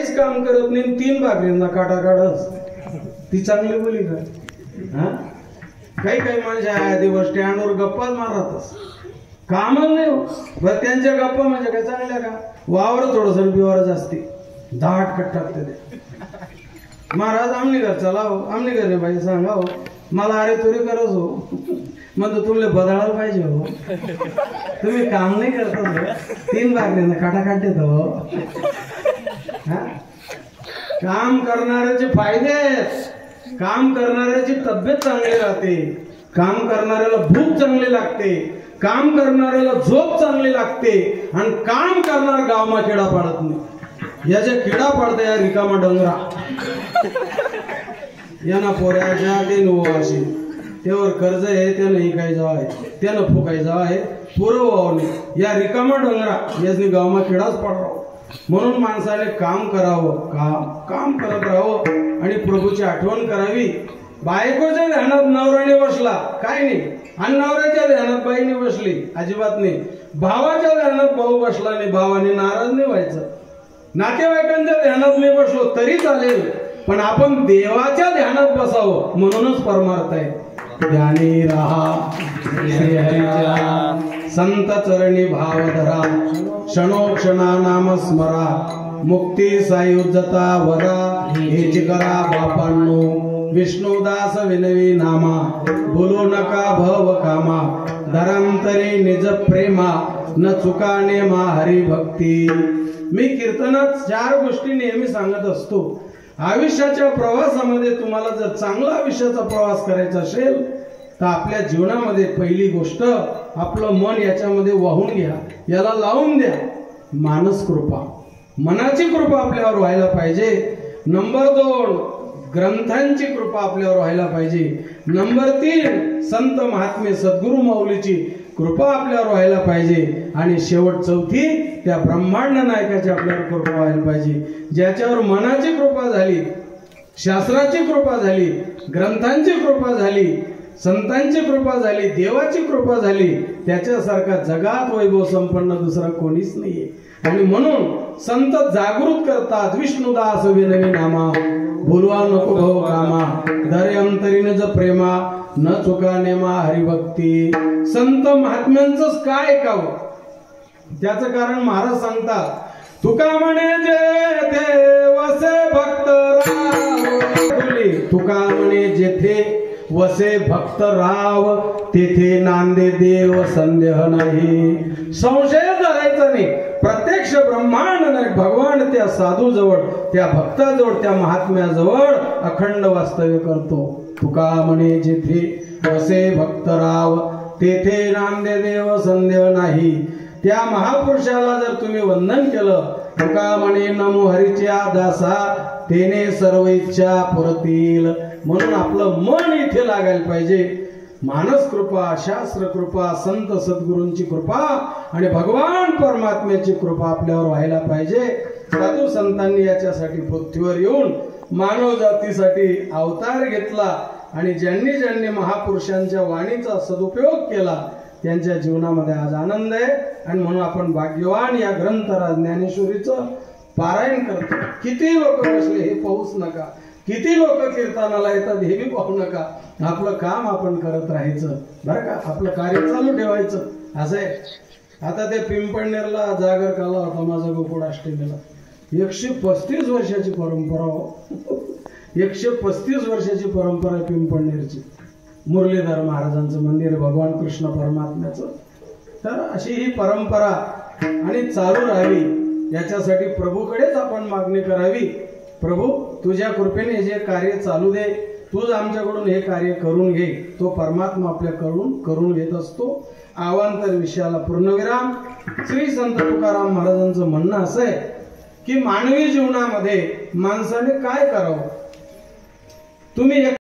काम करत नाही, 3 भाकरींना काटा काढस, ती चांगली बोली का? काही काही माणसं आहे दिवस स्टँडवर गप्पाच मारतच, कामच नाही बरं. त्यांच्या गप्पा म्हणजे काय चांगल्या का? वावर थोडस बिवार जास्ती दाट कट टाकते ते. महाराज आमने घर चला हो, आमने घर नाही पाहिजे सांगा हो, मला अरे तुरी करत हो म्हणतो, तुमले बदलायला पाहिजे हो, तुम्ही काम नाही करत हो, 3 भाकरींना काटा काढते हो. काम करणाऱ्याचे फायदे आहेत, काम करणाऱ्याची तब्येत चांगली राहते, काम करणाऱ्याला भूक चांगली लागते, काम करणाऱ्याला झोप चांगली लागते, आणि काम करणार गावमा किडा पाडत नाही. याच्या किडा पडते या रिकामा डोंगरा यांना पोऱ्याच्या ते नोवाशी त्यावर कर्ज आहे, त्यानं इकायचं आहे, त्यानं फुकायचं आहे, पुरव नाही या रिकामा डोंगरा याची गावमा किडाच पडावं. म्हणून माणसाने काम करावं, काम करत राहावं आणि प्रभूची आठवण करावी. बायकोच्या ध्यानात नवऱ्याने बसला काय नाही, आणि नवऱ्याच्या ध्यानात बाईने बसली अजिबात नाही. भावाच्या ध्यानात भाऊ बसला नाही, भावाने नाराज नाही व्हायचं. नातेवाईकांच्या ध्यानात नाही बसलो तरी चालेल, पण आपण देवाच्या ध्यानात बसावं, म्हणूनच परमार्थ आहे. ध्यानी राहा श्री हरीच्या संत चरणी भाव धरा, क्षणोक्षणा नाम स्मरा, मुक्ती सायुज्यता वरा, हेच करा बापांनो, विष्णुदास विनवी नामा, बोलू नका भव कामा, धरांतरी निज प्रेमा, न चुका नेमा हरी भक्ती. मी कीर्तनात 4 गोष्टी नेहमी सांगत असतो. आयुष्याच्या प्रवासामध्ये तुम्हाला जर चांगला आयुष्याचा प्रवास करायचा असेल तर आपल्या जीवनामध्ये पहिली गोष्ट आपलं मन याच्यामध्ये वाहून घ्या, याला लावून द्या. मानस कृपा, मनाची कृपा आपल्यावर व्हायला पाहिजे. नंबर 2 ग्रंथांची कृपा आपल्यावर व्हायला पाहिजे. नंबर 3 संत महात्मे सद्गुरु माऊलीची कृपा आपल्यावर व्हायला पाहिजे. आणि शेवट 4थी त्या ब्रह्मांड नायकाची आपल्यावर कृपा व्हायला पाहिजे. ज्याच्यावर मनाची कृपा झाली, शास्त्राची कृपा झाली, ग्रंथांची कृपा झाली, संतांची कृपा झाली, देवाची कृपा झाली, त्याच्यासारखा जगात वैभव संपन्न दुसरा कोणीच नाहीये. आणि म्हणून संत जागृत करतात, विष्णुदास विनवी नामा, भुलवा नको भव कामा, धरे अंतरीन ज प्रेमा, न चुका नेमा हरिभक्ती. संत महात्म्यांचंच काय ऐकावं? त्याचं कारण महाराज सांगतात, तुका म्हणे जेथे वसे भक्त राव, तुका म्हणे जेथे वसे भक्त राव, तेथे नांदे देव संदेह नाही. संशय धरायचा नाही, प्रत्यक्ष ब्रह्मांड नाही, भगवान त्या साधू जवळ, त्या भक्ताजवळ, त्या महात्म्याजवळ अखंड वास्तव्य करतो. तुका म्हणे जेथे वसे भक्त राव, तेथे नांदे देव संदेह नाही. त्या महापुरुषाला जर तुम्ही वंदन केलं, तुका म्हणे नमो हरीच्या दासा, तेने सर्व इच्छा पुरतील. म्हणून आपलं मन इथे लागायला पाहिजे. मानस कृपा, शास्त्र कृपा, संत सद्गुरूंची कृपा आणि भगवान परमात्म्याची कृपा आपल्यावर व्हायला पाहिजे. साधू संतांनी याच्यासाठी पृथ्वीवर येऊन मानव जातीसाठी अवतार घेतला, आणि ज्यांनी ज्यांनी महापुरुषांच्या वाणीचा सदुपयोग केला त्यांच्या जीवनामध्ये आज आनंद आहे. आणि म्हणून आपण भाग्यवान या ग्रंथराज ज्ञानेश्वरीचं पारायण करतो. किती लोक बसले हे पाहूच नका, किती लोक कीर्तनाला येतात हे बी पाहू नका. आपलं काम आपण करत राहायचं बरं का, आपलं कार्य चालू ठेवायचं. असं आहे. आता ते पिंपळनेरला जागर काला होता माझा गोकुळ अष्टमीला, 135 वर्षाची परंपरा हो, 135 वर्षाची परंपरा आहे पिंपळनेरची. मुरलीधर महाराजांचं मंदिर, भगवान कृष्ण परमात्म्याचं. तर अशी ही परंपरा आणि चालू राहावी याच्यासाठी प्रभूकडेच आपण मागणी करावी. प्रभू तुझ्या कृपेने जे कार्य चालू दे, तूच आमच्याकडून हे कार्य करून घे. तो परमात्मा आपल्याकडून करून घेत असतो. अवांतर विषयाला पूर्णविराम. श्री संत तुकाराम महाराजांचं म्हणणं असं आहे की मानवी जीवनामध्ये माणसाने काय करावं? तुम्ही